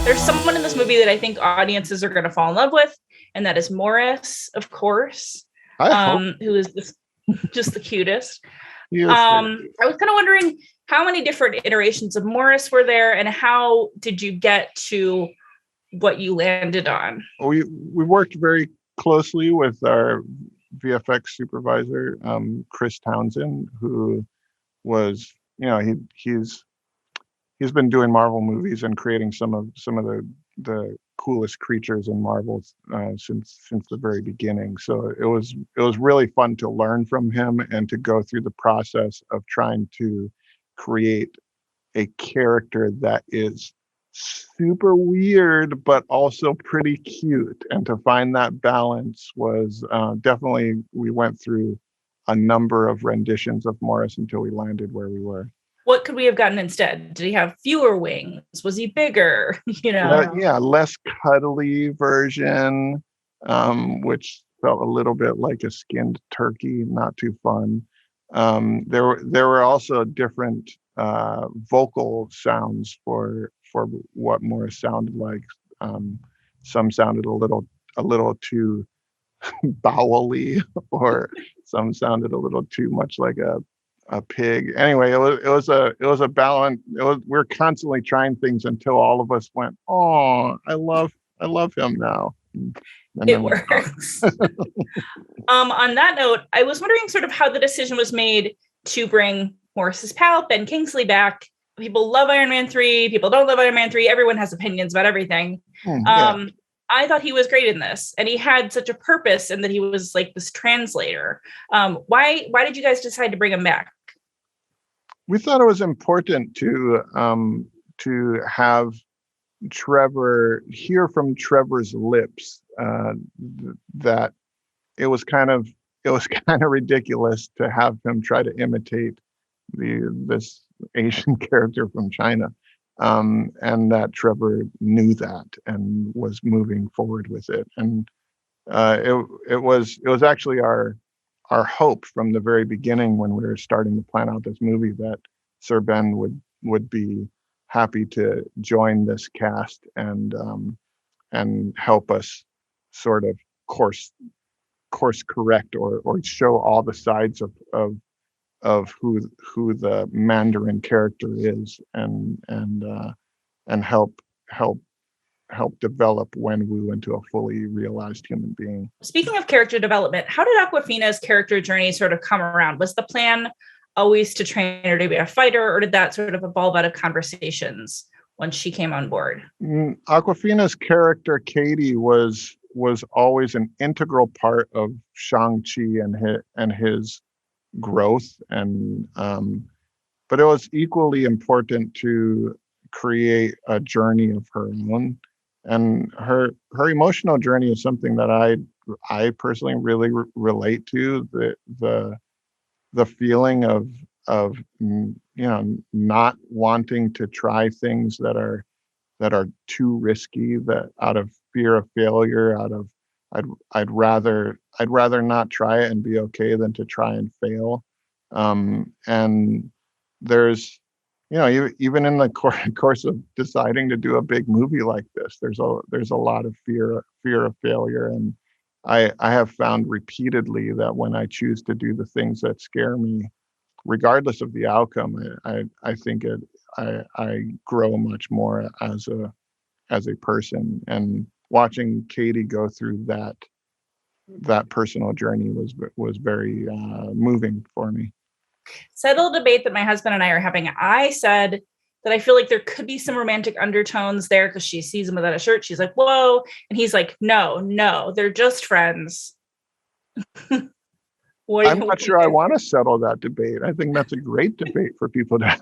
There's someone in this movie that I think audiences are going to fall in love with, and that is Morris, of course, I hope who is just the cutest. he is. I was kind of wondering how many different iterations of Morris were there, and how did you get to what you landed on? We worked very closely with our VFX supervisor, Chris Townsend, who was, he's been doing Marvel movies and creating some of the coolest creatures in Marvel since the very beginning. So it was really fun to learn from him and to go through the process of trying to create a character that is super weird but also pretty cute, and to find that balance was definitely, we went through a number of renditions of Morris until we landed where we were. What could we have gotten instead? Did he have fewer wings? Was he bigger? Yeah, less cuddly version, which felt a little bit like a skinned turkey, not too fun. There were also different vocal sounds for what Morris sounded like. Some sounded a little too bowely, or some sounded a little too much like a pig. Anyway, it was a balance. We're constantly trying things until all of us went, "Oh, I love him now." And it works. On that note, I was wondering sort of how the decision was made to bring Morris's pal, Ben Kingsley, back. People love Iron Man 3, people don't love Iron Man 3, everyone has opinions about everything. Yeah. I thought he was great in this, and he had such a purpose, and that he was like this translator. Why did you guys decide to bring him back? We thought it was important to have Trevor, hear from Trevor's lips that it was kind of ridiculous to have him try to imitate this Asian character from China, and that Trevor knew that and was moving forward with it. And it was actually our hope from the very beginning, when we were starting to plan out this movie, that Sir Ben would be happy to join this cast and help us sort of course correct, or show all the sides of who the Mandarin character is, and help develop Wenwu into a fully realized human being. Speaking of character development, how did Awkwafina's character journey sort of come around? Was the plan always to train her to be a fighter, or did that sort of evolve out of conversations once she came on board? Awkwafina's character, Katie, was always an integral part of Shang-Chi and his growth, and but it was equally important to create a journey of her own. And her emotional journey is something that I personally really relate to. The feeling of not wanting to try things that are too risky, that out of fear of failure, I'd rather not try it and be okay than to try and fail. And there's, even in the course of deciding to do a big movie like this, there's a lot of fear of failure. And I have found repeatedly that when I choose to do the things that scare me, regardless of the outcome, I think I grow much more as a person. And watching Katie go through that personal journey was very moving for me. Settle debate that my husband and I are having. I said that I feel like there could be some romantic undertones there, because she sees him without a shirt. She's like, whoa. And he's like, no, they're just friends. I'm not sure I want to settle that debate. I think that's a great debate for people to have.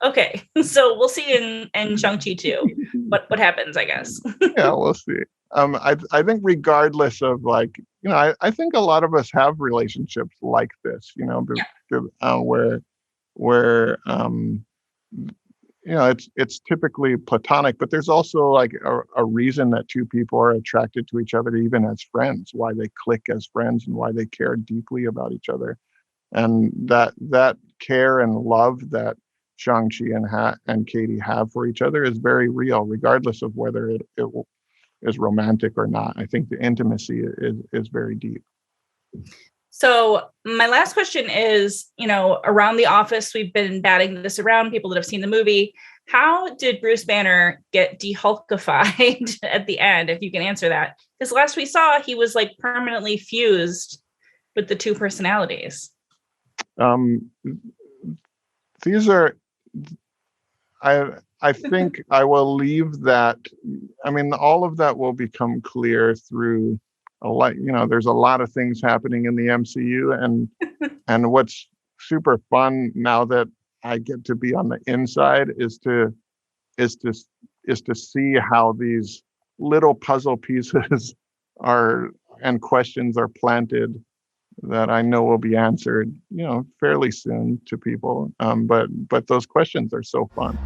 Okay, so we'll see in Shang-Chi 2 what happens, I guess. Yeah, we'll see. I think regardless of, like, I think a lot of us have relationships like this, where it's typically platonic, but there's also like a reason that two people are attracted to each other, even as friends, why they click as friends and why they care deeply about each other. And that care and love that Shang-Chi and Katie have for each other is very real, regardless of whether it is romantic or not. I think the intimacy is very deep. So my last question is, around the office, we've been batting this around, people that have seen the movie. How did Bruce Banner get de-Hulkified at the end, if you can answer that? Because last we saw, he was like permanently fused with the two personalities. These are, I think I will leave that. I mean, all of that will become clear through a lot. There's a lot of things happening in the MCU, and what's super fun now that I get to be on the inside is to see how these little puzzle pieces and questions are planted that I know will be answered, fairly soon to people. But those questions are so fun.